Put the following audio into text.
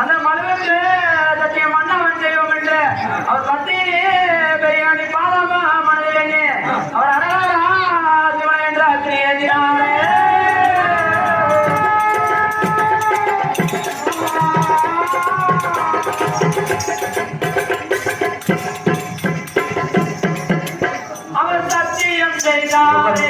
அந்த மனுவுக்கு சத்தியம் மன்னவன் செய்வோம் என்று அவர் பத்தியிலே பெரியாணி பாதமா மனதிலே அவர் அரகரா சிவன் என்ற அக்னி ஏற்றினாரே. அவர் சத்தியம் செய்தாரே